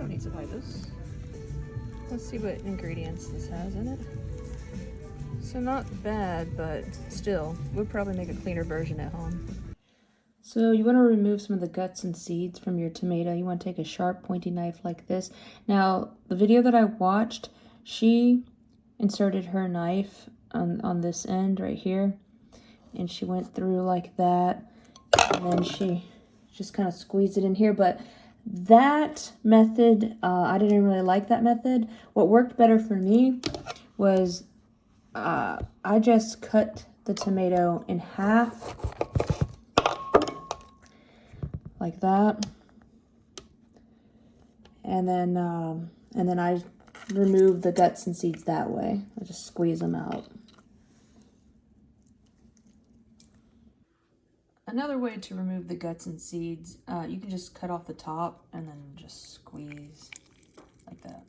don't need to buy this. Let's see what ingredients this has in it. So not bad, but still, we'll probably make a cleaner version at home. So you want to remove some of the guts and seeds from your tomato. You want to take a sharp pointy knife like this. Now, the video that I watched, she inserted her knife on this end right here, and she went through like that, and then she just kind of squeezed it in here. But that method, I didn't really like that method. What worked better for me was I just cut the tomato in half like that, and then I remove the guts and seeds that way. I just squeeze them out. Another way to remove the guts and seeds, you can just cut off the top and then just squeeze like that.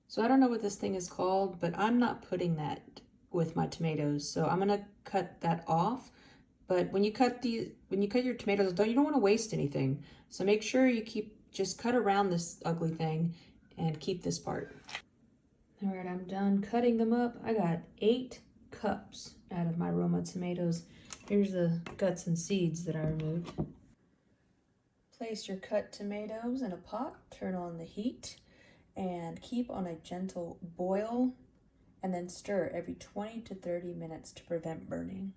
So I don't know what this thing is called, but I'm not putting that with my tomatoes. So I'm gonna cut that off. But when you cut your tomatoes, you don't want to waste anything. So make sure you just cut around this ugly thing and keep this part. All right, I'm done cutting them up. I got 8 cups out of my Roma tomatoes. Here's the guts and seeds that I removed. Place your cut tomatoes in a pot, turn on the heat, and keep on a gentle boil, and then stir every 20 to 30 minutes to prevent burning.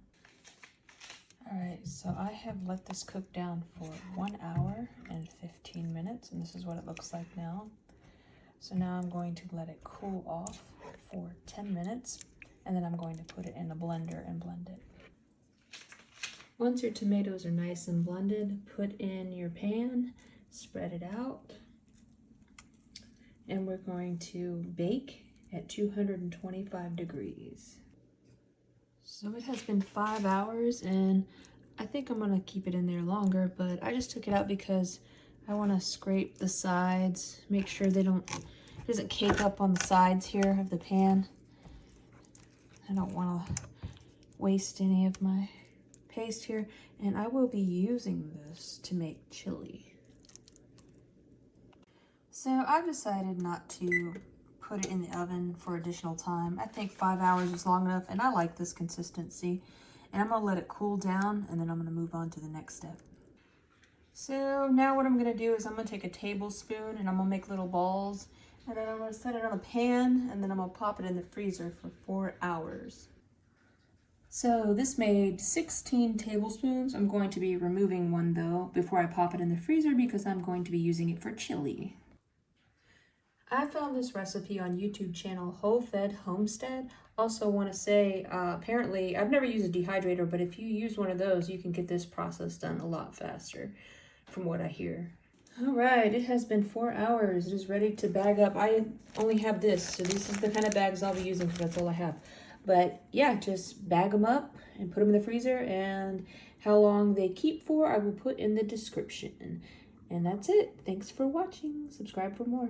All right, so I have let this cook down for 1 hour and 15 minutes, and this is what it looks like now. So now I'm going to let it cool off for 10 minutes, and then I'm going to put it in a blender and blend it. Once your tomatoes are nice and blended, put in your pan, spread it out, and we're going to bake at 225 degrees. So it has been 5 hours, and I think I'm gonna keep it in there longer, but I just took it out because I wanna scrape the sides, make sure it doesn't cake up on the sides here of the pan. I don't wanna waste any of my paste here, and I will be using this to make chili. So I've decided not to put it in the oven for additional time. I think 5 hours is long enough, and I like this consistency. And I'm gonna let it cool down, and then I'm gonna move on to the next step. So now what I'm gonna do is I'm gonna take a tablespoon and I'm gonna make little balls, and then I'm gonna set it on a pan, and then I'm gonna pop it in the freezer for 4 hours. So this made 16 tablespoons. I'm going to be removing one though before I pop it in the freezer because I'm going to be using it for chili. I found this recipe on YouTube channel Whole Fed Homestead. Also want to say, apparently, I've never used a dehydrator, but if you use one of those, you can get this process done a lot faster, from what I hear. All right, it has been 4 hours. It is ready to bag up. I only have this, so this is the kind of bags I'll be using because that's all I have. But yeah, just bag them up and put them in the freezer, and how long they keep for, I will put in the description. And that's it. Thanks for watching. Subscribe for more.